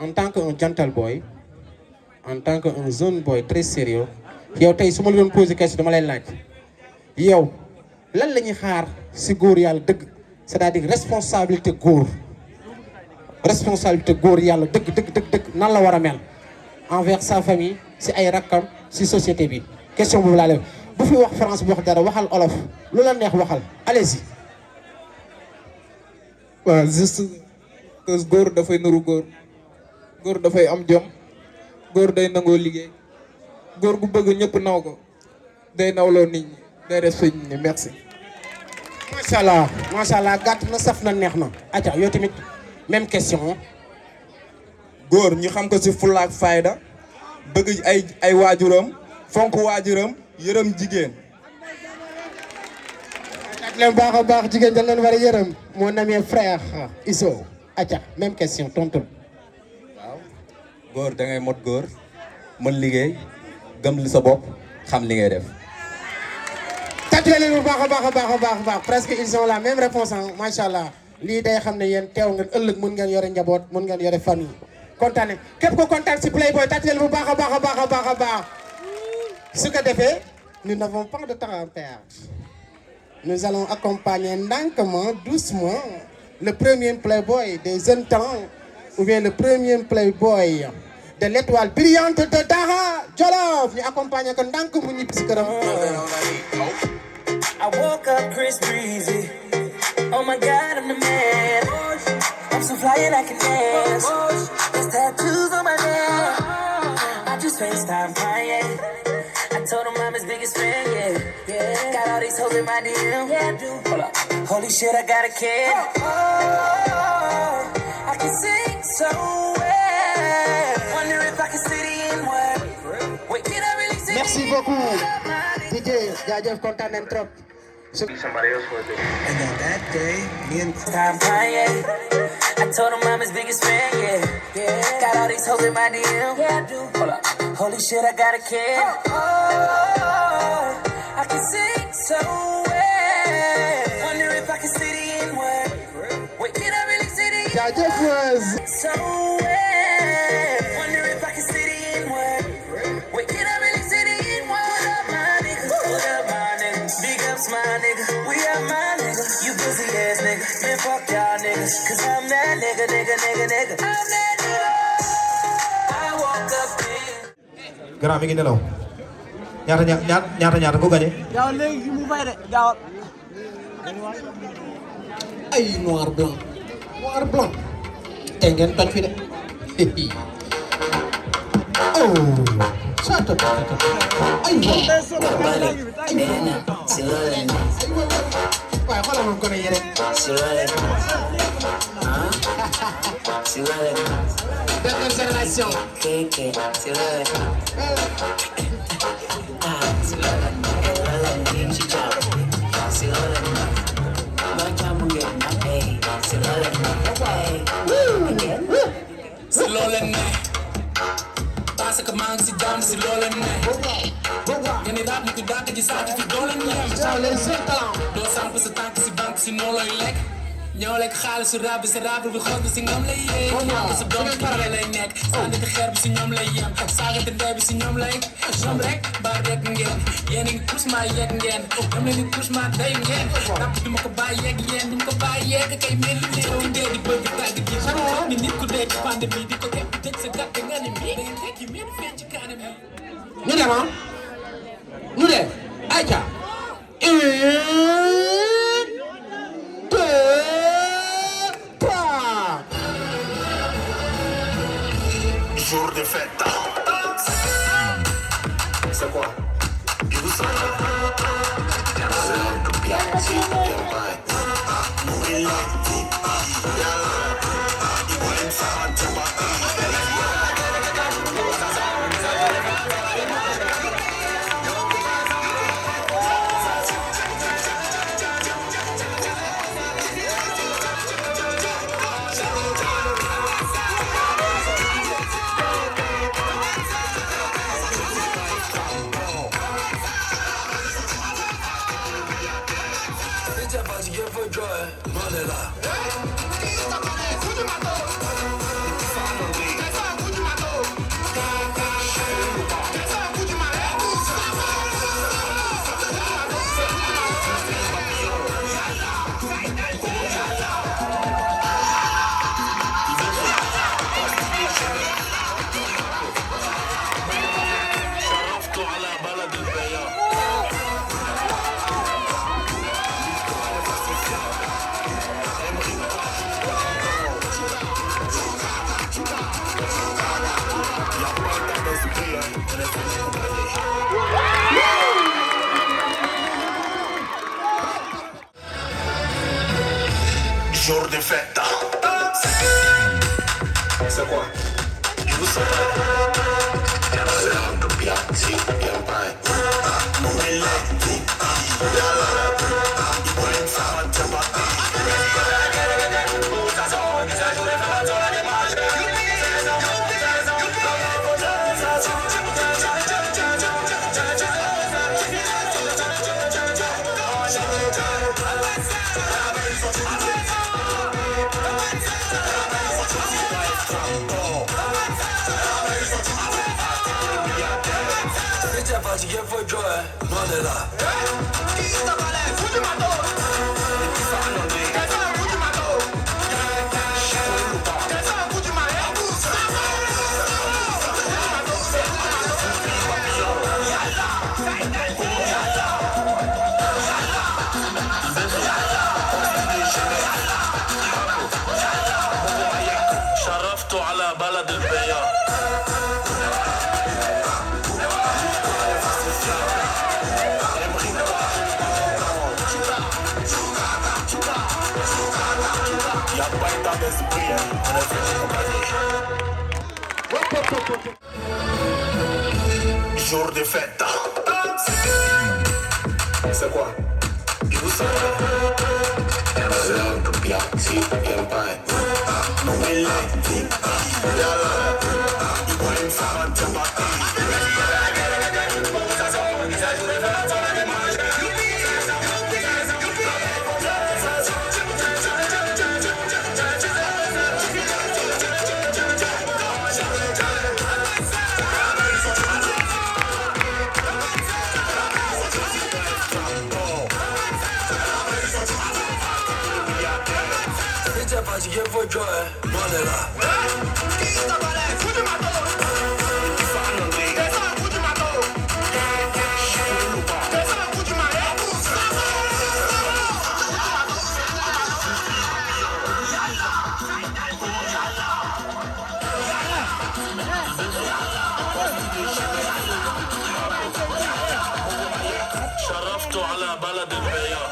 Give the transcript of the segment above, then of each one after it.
en tant qu'un gentle boy en tant qu'un jeune boy très sérieux yow tey su ma la doon poser question dama lay laaj yow lan la ñuy xaar si góor yàlla dëgg c'est-à-dire responsabilité góor yàlla dëgg nan la war a mel envers sa famille si ay rakkam si société bi question boobu laa lay bu fi wax France bu wax dara waxal olof lu la neex waxal allez-y. waaw juste que góor dafay nuru góor dafay am jom góor day nangoo liggéey góor gu bëgg ñëpp naw ko day nawloo nit ñi day respect nit ñi merci. macha allah gàtt na saf na neex na. acca yow tamit même question. góor ñu xam ko ci fulla ak fayda bëgg ay waajuram fonk waajuram yërëm jigéen. ak leen baax a baax jigéen dañ leen war a yërëm mon ami frère Iso acca même question tontul. waaw góor da ngay mot góor mën liggéey gëm li sa bopp xam li ngay def. tàccale leen bu baax a baax presque ils ont la même réponse macha allah lii day xam ne yéen teew ngeen ëllëg mën ngeen yore njaboot mën ngeen yore famille kontaan képp ko kontaan si Playboy tàccale leen bu baax a baax su ko defee nous n'avons pas de temps à perdre nous allons accompagner lentement doucement le premier Playboy des jeunes temps ou bien le premier Playboy de l'étoile brillante de Dara Jolof ñu accompagner ko ndànk mu ñibbi si këram. I woke up Chris Breezy. Oh my God, I'm the man. I'm so fly and I can dance. There's tattoos on my neck. I just FaceTime Kanye. I told him I'm his biggest fan, yeah. Got all these hoes in my DM. Yeah, I do. Hold up. Holy shit, I got a kid. I can sing so well. Wonder if I can see the N-word. Wait, can I really see Merci beaucoup. DJ, jaajëf kontaan nañ trop. Somebody else was it. And on that day, me and Time Kanye. I told him I'm his biggest fan, yeah. Got all these hoes in my DM. Yeah, I do. Hold up. Holy shit, I got a kid. I can sing so well. Wonder if I can see the N-word. Wait, can I really see the N-word? Jaajëf was. So well. Wonder if I can see the N-word. Wait, can I really see the N-word? Up my niggas. What up, my niggas? Big ups, my nigga. We are my nigga. You pussy ass nigga. Man, fuck y'all niggas. Cause I'm that nigga. I'm that nigga. I woke up in. Grand mi ngi nelaw ñaata ku gagné. Gaaw léegi mu fay de gaaw. ay noir blanc tey ngeen toj fi de oh ça te ay waaye xoolal moom gone yi rek dernière génération si looleen ne parce que maa ngi si jàmm si looleen ne ngeen di rap ni ku dàq ji sàcc fi doo leen yem doo samp sa tànk si banque si noo looy lekk ñoo lekk xaalis si rab bi sa rab bi xool bi si ñoom lay yee sa doom si pare lay nekk sànniti xeer bi si ñoom lay yem saagante ndey bi si ñoom rek ba rek ngeen yéen a ngi pousse maa yegg ngeen ñoom leen di pousse maa day ngeen rap du ma ko bàyyi yegg yéen du ma ko bàyyi yegg kay mel ni ku dee di bëgg tàgg di ni nit ku dee ci pandémie di ko def tëj sa gàtt nga ni mii da ngeen tekki mel feeñ ci kanam yi ñu dem ñu dem ayca jour de fête. C'est quoi? Jour de fête. C'est quoi? You say I'm the piatti, I'm fine. Che vuoi giocare? Non è là. شرفت على بلد البياض Jour de fête. C'est quoi? You say I'm the piatti, I'm fine. Non mi letti. You ain't found to my che vuoi giocare? Non è là. شرفت على بلد البياض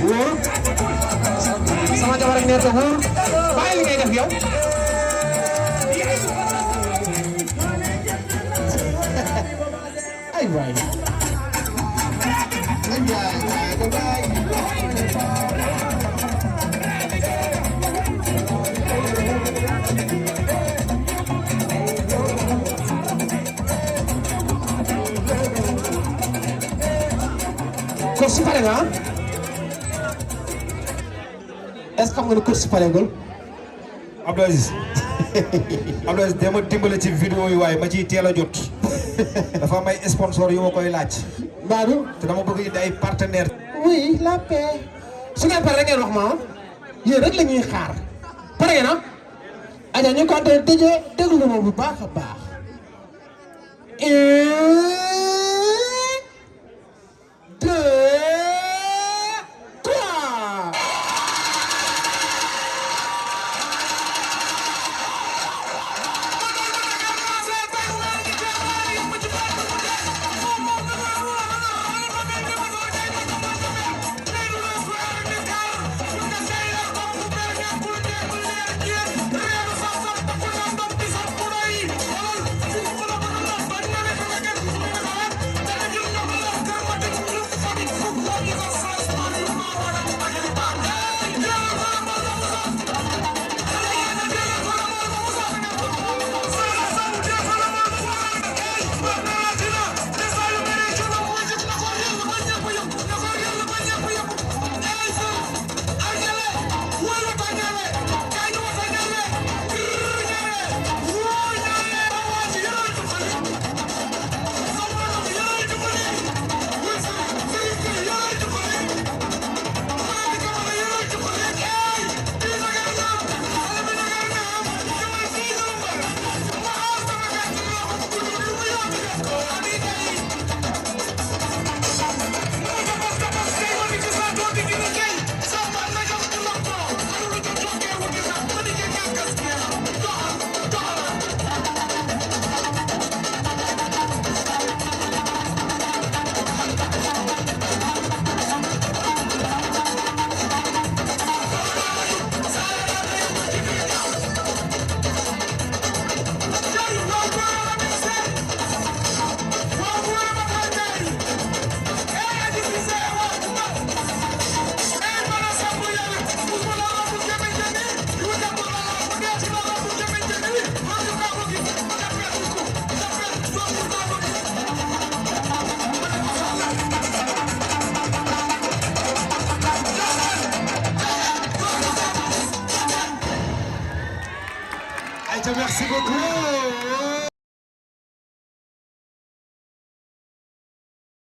wóor sama jabar ak nee te wóor bàyyi li ngay def yow ay waay course pare nga est-ce que xam nga ne course paregul Abdou Aziz Abdou Aziz dama dimbale ci vidéo yi waaye ma ciy teel a jot dafa am ay sponsor yu ma koy laaj Badou te dama bëgg indi ay partenaires. oui la paix su ngeen pare rek ngeen wax ma yéen rek la ñuy xaar pare ngeen ah aja ñu ko tëjee déglu ma bu baax a baax 1 2 3 Fucking Merci beaucoup.